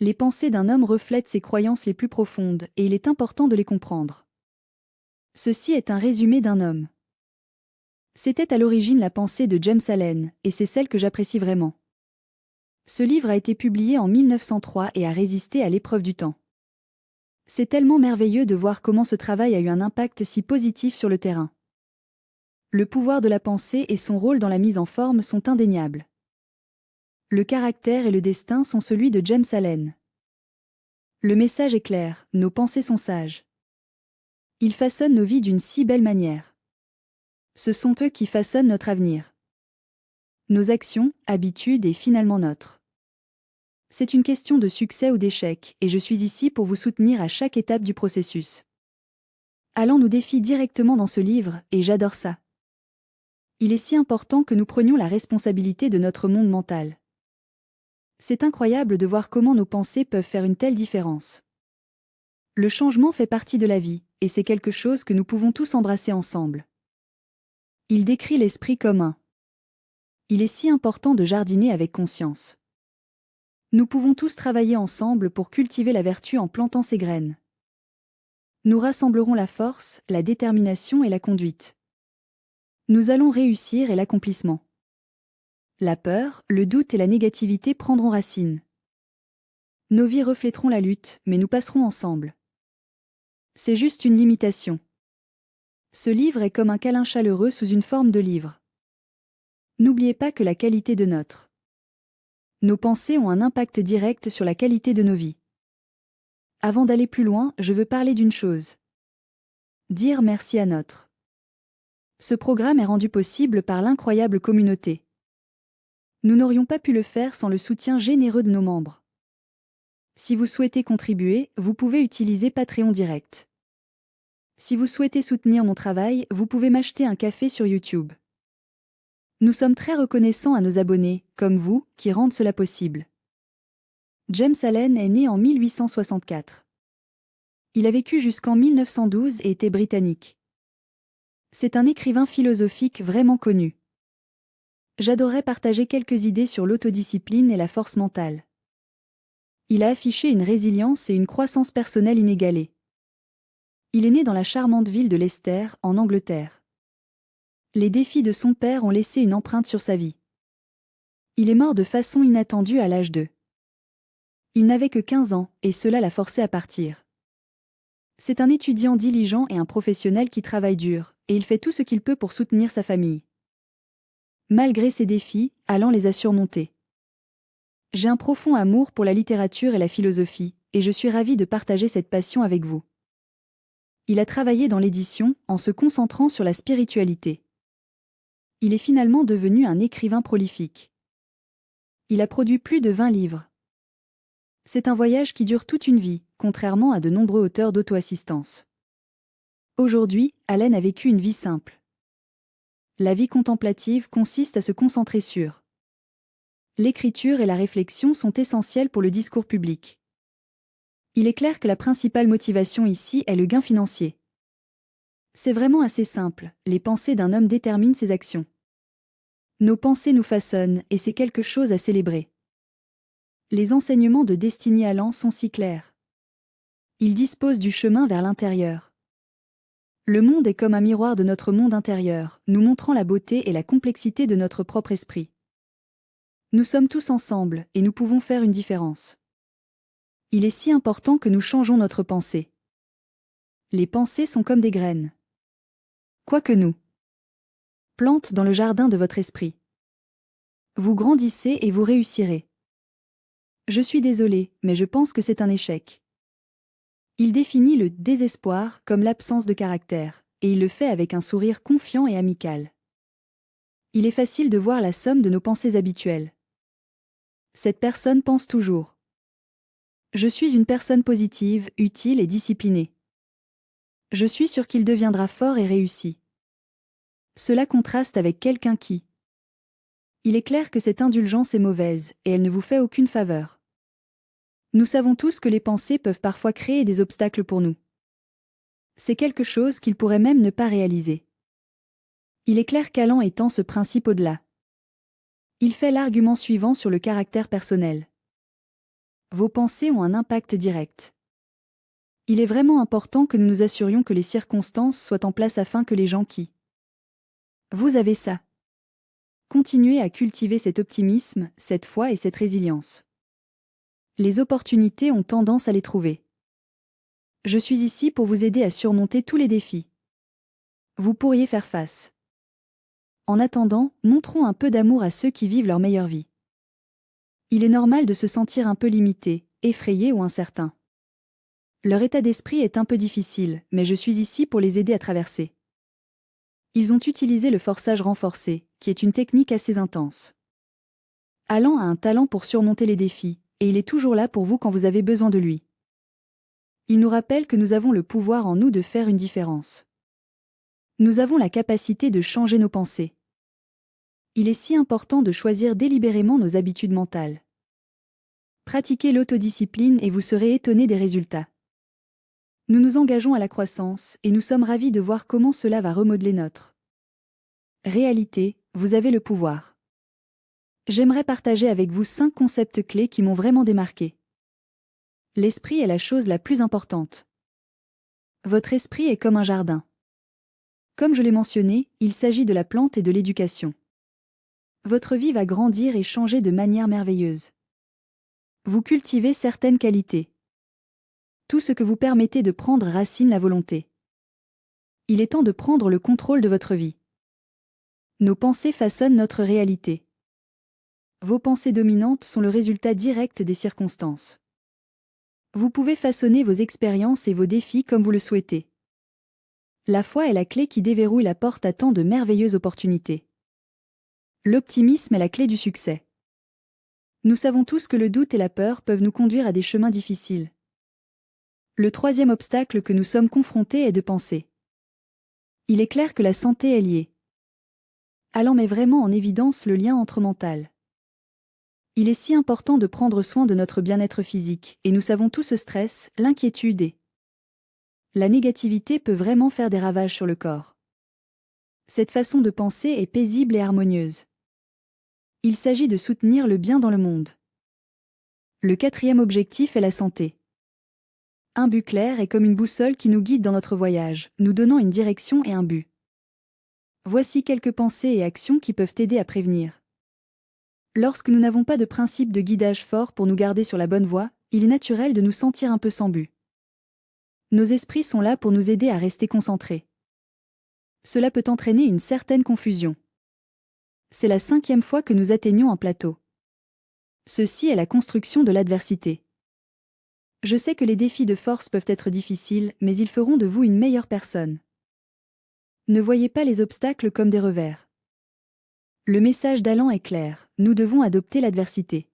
Les pensées d'un homme reflètent ses croyances les plus profondes, et il est important de les comprendre. Ceci est un résumé d'un homme. C'était à l'origine la pensée de James Allen, et c'est celle que j'apprécie vraiment. Ce livre a été publié en 1903 et a résisté à l'épreuve du temps. C'est tellement merveilleux de voir comment ce travail a eu un impact si positif sur le terrain. Le pouvoir de la pensée et son rôle dans la mise en forme sont indéniables. Le caractère et le destin sont celui de James Allen. Le message est clair, nos pensées sont sages. Ils façonnent nos vies d'une si belle manière. Ce sont eux qui façonnent notre avenir. Nos actions, habitudes et finalement nôtres. C'est une question de succès ou d'échec, et je suis ici pour vous soutenir à chaque étape du processus. Allen nous défie directement dans ce livre, et j'adore ça. Il est si important que nous prenions la responsabilité de notre monde mental. C'est incroyable de voir comment nos pensées peuvent faire une telle différence. Le changement fait partie de la vie, et c'est quelque chose que nous pouvons tous embrasser ensemble. Il décrit l'esprit commun. Il est si important de jardiner avec conscience. Nous pouvons tous travailler ensemble pour cultiver la vertu en plantant ces graines. Nous rassemblerons la force, la détermination et la conduite. Nous allons réussir et l'accomplissement. La peur, le doute et la négativité prendront racine. Nos vies reflèteront la lutte, mais nous passerons ensemble. C'est juste une limitation. Ce livre est comme un câlin chaleureux sous une forme de livre. N'oubliez pas que la qualité de nos pensées ont un impact direct sur la qualité de nos vies. Avant d'aller plus loin, je veux parler d'une chose. Dire merci à notre. Ce programme est rendu possible par l'incroyable communauté. Nous n'aurions pas pu le faire sans le soutien généreux de nos membres. Si vous souhaitez contribuer, vous pouvez utiliser Patreon Direct. Si vous souhaitez soutenir mon travail, vous pouvez m'acheter un café sur YouTube. Nous sommes très reconnaissants à nos abonnés, comme vous, qui rendent cela possible. James Allen est né en 1864. Il a vécu jusqu'en 1912 et était britannique. C'est un écrivain philosophique vraiment connu. J'adorerais partager quelques idées sur l'autodiscipline et la force mentale. Il a affiché une résilience et une croissance personnelle inégalées. Il est né dans la charmante ville de Leicester, en Angleterre. Les défis de son père ont laissé une empreinte sur sa vie. Il est mort de façon inattendue à l'âge de. Il n'avait que 15 ans, et cela l'a forcé à partir. C'est un étudiant diligent et un professionnel qui travaille dur, et il fait tout ce qu'il peut pour soutenir sa famille. Malgré ces défis, Allen les a surmontés. J'ai un profond amour pour la littérature et la philosophie, et je suis ravie de partager cette passion avec vous. Il a travaillé dans l'édition, en se concentrant sur la spiritualité. Il est finalement devenu un écrivain prolifique. Il a produit plus de 20 livres. C'est un voyage qui dure toute une vie, contrairement à de nombreux auteurs d'auto-assistance. Aujourd'hui, Allen a vécu une vie simple. La vie contemplative consiste à se concentrer sur. L'écriture et la réflexion sont essentielles pour le discours public. Il est clair que la principale motivation ici est le gain financier. C'est vraiment assez simple, les pensées d'un homme déterminent ses actions. Nos pensées nous façonnent, et c'est quelque chose à célébrer. Les enseignements de Destiny Allen sont si clairs. Ils disposent du chemin vers l'intérieur. Le monde est comme un miroir de notre monde intérieur, nous montrant la beauté et la complexité de notre propre esprit. Nous sommes tous ensemble, et nous pouvons faire une différence. Il est si important que nous changeons notre pensée. Les pensées sont comme des graines. Quoi que nous plante dans le jardin de votre esprit. Vous grandissez et vous réussirez. Je suis désolé, mais je pense que c'est un échec. Il définit le désespoir comme l'absence de caractère, et il le fait avec un sourire confiant et amical. Il est facile de voir la somme de nos pensées habituelles. Cette personne pense toujours. Je suis une personne positive, utile et disciplinée. Je suis sûr qu'il deviendra fort et réussi. Cela contraste avec quelqu'un qui. Il est clair que cette indulgence est mauvaise, et elle ne vous fait aucune faveur. Nous savons tous que les pensées peuvent parfois créer des obstacles pour nous. C'est quelque chose qu'il pourrait même ne pas réaliser. Il est clair qu'Allen étend ce principe au-delà. Il fait l'argument suivant sur le caractère personnel. Vos pensées ont un impact direct. Il est vraiment important que nous nous assurions que les circonstances soient en place afin que les gens qui vous avez ça. Continuez à cultiver cet optimisme, cette foi et cette résilience. Les opportunités ont tendance à les trouver. Je suis ici pour vous aider à surmonter tous les défis. Vous pourriez faire face. En attendant, montrons un peu d'amour à ceux qui vivent leur meilleure vie. Il est normal de se sentir un peu limité, effrayé ou incertain. Leur état d'esprit est un peu difficile, mais je suis ici pour les aider à traverser. Ils ont utilisé le forçage renforcé, qui est une technique assez intense. Alan a un talent pour surmonter les défis, et il est toujours là pour vous quand vous avez besoin de lui. Il nous rappelle que nous avons le pouvoir en nous de faire une différence. Nous avons la capacité de changer nos pensées. Il est si important de choisir délibérément nos habitudes mentales. Pratiquez l'autodiscipline et vous serez étonné des résultats. Nous nous engageons à la croissance et nous sommes ravis de voir comment cela va remodeler notre réalité. Vous avez le pouvoir. J'aimerais partager avec vous 5 concepts clés qui m'ont vraiment démarqué. L'esprit est la chose la plus importante. Votre esprit est comme un jardin. Comme je l'ai mentionné, il s'agit de la plante et de l'éducation. Votre vie va grandir et changer de manière merveilleuse. Vous cultivez certaines qualités. Tout ce que vous permettez de prendre racine la volonté. Il est temps de prendre le contrôle de votre vie. Nos pensées façonnent notre réalité. Vos pensées dominantes sont le résultat direct des circonstances. Vous pouvez façonner vos expériences et vos défis comme vous le souhaitez. La foi est la clé qui déverrouille la porte à tant de merveilleuses opportunités. L'optimisme est la clé du succès. Nous savons tous que le doute et la peur peuvent nous conduire à des chemins difficiles. Le troisième obstacle que nous sommes confrontés est de penser. Il est clair que la santé est liée. Alan met vraiment en évidence le lien entre mental. Il est si important de prendre soin de notre bien-être physique, et nous savons tout ce stress, l'inquiétude et la négativité peut vraiment faire des ravages sur le corps. Cette façon de penser est paisible et harmonieuse. Il s'agit de soutenir le bien dans le monde. Le quatrième objectif est la santé. Un but clair est comme une boussole qui nous guide dans notre voyage, nous donnant une direction et un but. Voici quelques pensées et actions qui peuvent aider à prévenir. Lorsque nous n'avons pas de principe de guidage fort pour nous garder sur la bonne voie, il est naturel de nous sentir un peu sans but. Nos esprits sont là pour nous aider à rester concentrés. Cela peut entraîner une certaine confusion. C'est la 5e fois que nous atteignons un plateau. Ceci est la construction de l'adversité. Je sais que les défis de force peuvent être difficiles, mais ils feront de vous une meilleure personne. Ne voyez pas les obstacles comme des revers. Le message d'Alan est clair, nous devons adopter l'adversité.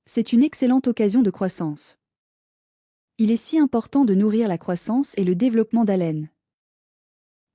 C'est une excellente occasion de croissance. Il est si important de nourrir la croissance et le développement d'Allen.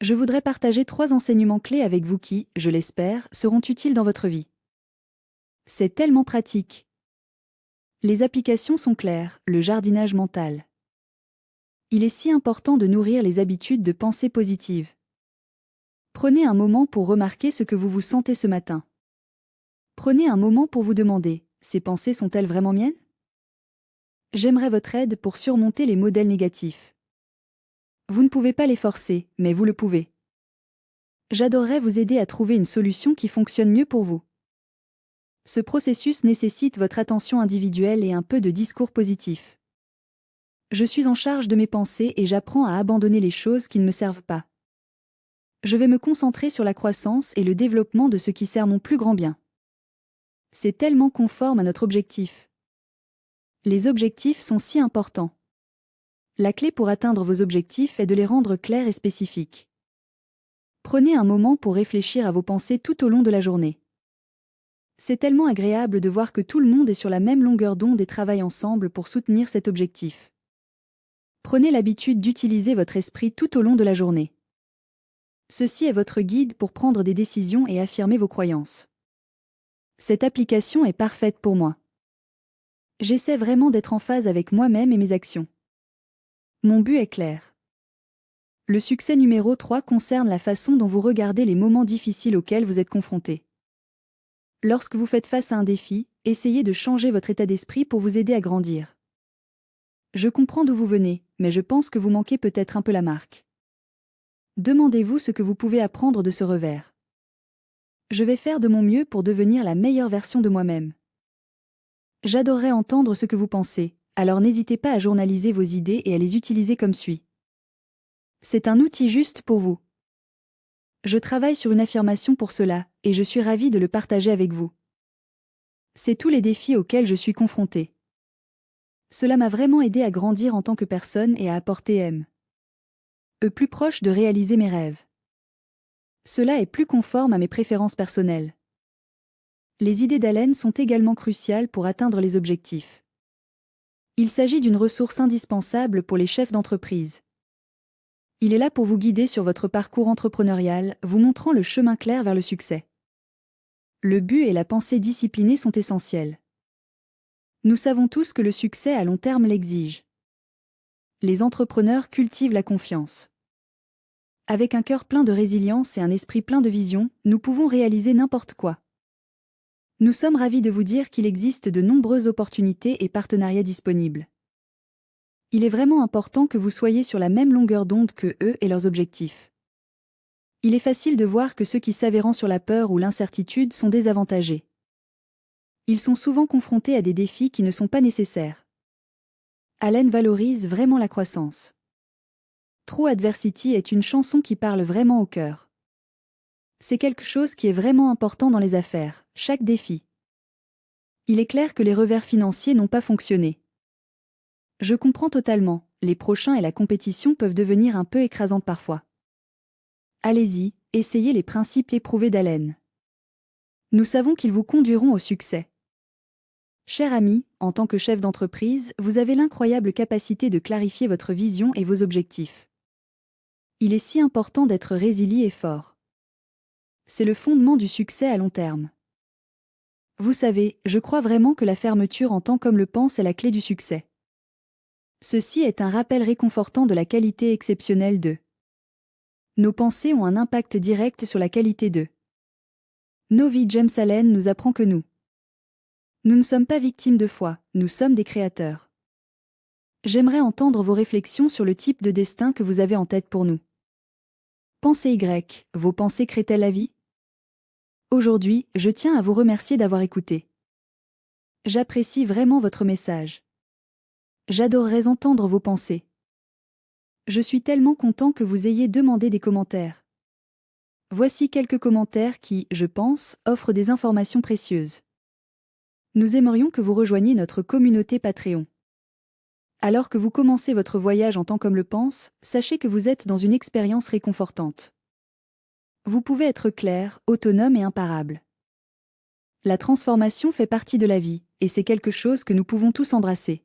Je voudrais partager 3 enseignements clés avec vous qui, je l'espère, seront utiles dans votre vie. C'est tellement pratique. Les applications sont claires, le jardinage mental. Il est si important de nourrir les habitudes de pensée positive. Prenez un moment pour remarquer ce que vous vous sentez ce matin. Prenez un moment pour vous demander, ces pensées sont-elles vraiment miennes? J'aimerais votre aide pour surmonter les modèles négatifs. Vous ne pouvez pas les forcer, mais vous le pouvez. J'adorerais vous aider à trouver une solution qui fonctionne mieux pour vous. Ce processus nécessite votre attention individuelle et un peu de discours positif. Je suis en charge de mes pensées et j'apprends à abandonner les choses qui ne me servent pas. Je vais me concentrer sur la croissance et le développement de ce qui sert mon plus grand bien. C'est tellement conforme à notre objectif. Les objectifs sont si importants. La clé pour atteindre vos objectifs est de les rendre clairs et spécifiques. Prenez un moment pour réfléchir à vos pensées tout au long de la journée. C'est tellement agréable de voir que tout le monde est sur la même longueur d'onde et travaille ensemble pour soutenir cet objectif. Prenez l'habitude d'utiliser votre esprit tout au long de la journée. Ceci est votre guide pour prendre des décisions et affirmer vos croyances. Cette application est parfaite pour moi. J'essaie vraiment d'être en phase avec moi-même et mes actions. Mon but est clair. Le succès numéro 3 concerne la façon dont vous regardez les moments difficiles auxquels vous êtes confrontés. Lorsque vous faites face à un défi, essayez de changer votre état d'esprit pour vous aider à grandir. Je comprends d'où vous venez, mais je pense que vous manquez peut-être un peu la marque. Demandez-vous ce que vous pouvez apprendre de ce revers. Je vais faire de mon mieux pour devenir la meilleure version de moi-même. J'adorerais entendre ce que vous pensez, alors n'hésitez pas à journaliser vos idées et à les utiliser comme suit. C'est un outil juste pour vous. Je travaille sur une affirmation pour cela, et je suis ravie de le partager avec vous. C'est tous les défis auxquels je suis confrontée. Cela m'a vraiment aidé à grandir en tant que personne et à apporter plus proche de réaliser mes rêves. Cela est plus conforme à mes préférences personnelles. Les idées d'Allen sont également cruciales pour atteindre les objectifs. Il s'agit d'une ressource indispensable pour les chefs d'entreprise. Il est là pour vous guider sur votre parcours entrepreneurial, vous montrant le chemin clair vers le succès. Le but et la pensée disciplinée sont essentiels. Nous savons tous que le succès à long terme l'exige. Les entrepreneurs cultivent la confiance. Avec un cœur plein de résilience et un esprit plein de vision, nous pouvons réaliser n'importe quoi. Nous sommes ravis de vous dire qu'il existe de nombreuses opportunités et partenariats disponibles. Il est vraiment important que vous soyez sur la même longueur d'onde que eux et leurs objectifs. Il est facile de voir que ceux qui s'avérant sur la peur ou l'incertitude sont désavantagés. Ils sont souvent confrontés à des défis qui ne sont pas nécessaires. Allen valorise vraiment la croissance. True Adversity est une chanson qui parle vraiment au cœur. C'est quelque chose qui est vraiment important dans les affaires, chaque défi. Il est clair que les revers financiers n'ont pas fonctionné. Je comprends totalement, les prochains et la compétition peuvent devenir un peu écrasantes parfois. Allez-y, essayez les principes éprouvés d'Allen. Nous savons qu'ils vous conduiront au succès. Cher ami, en tant que chef d'entreprise, vous avez l'incroyable capacité de clarifier votre vision et vos objectifs. Il est si important d'être résilient et fort. C'est le fondement du succès à long terme. Vous savez, je crois vraiment que la fermeture en tant comme le pense est la clé du succès. Ceci est un rappel réconfortant de la qualité exceptionnelle de nos pensées ont un impact direct sur la qualité de nos vies. James Allen nous apprend que nous ne sommes pas victimes de foi, nous sommes des créateurs. J'aimerais entendre vos réflexions sur le type de destin que vous avez en tête pour nous. Pensée Y, vos pensées créent-elles la vie? Aujourd'hui, je tiens à vous remercier d'avoir écouté. J'apprécie vraiment votre message. J'adorerais entendre vos pensées. Je suis tellement content que vous ayez demandé des commentaires. Voici quelques commentaires qui, je pense, offrent des informations précieuses. Nous aimerions que vous rejoigniez notre communauté Patreon. Alors que vous commencez votre voyage en tant comme le pense, sachez que vous êtes dans une expérience réconfortante. Vous pouvez être clair, autonome et imparable. La transformation fait partie de la vie, et c'est quelque chose que nous pouvons tous embrasser.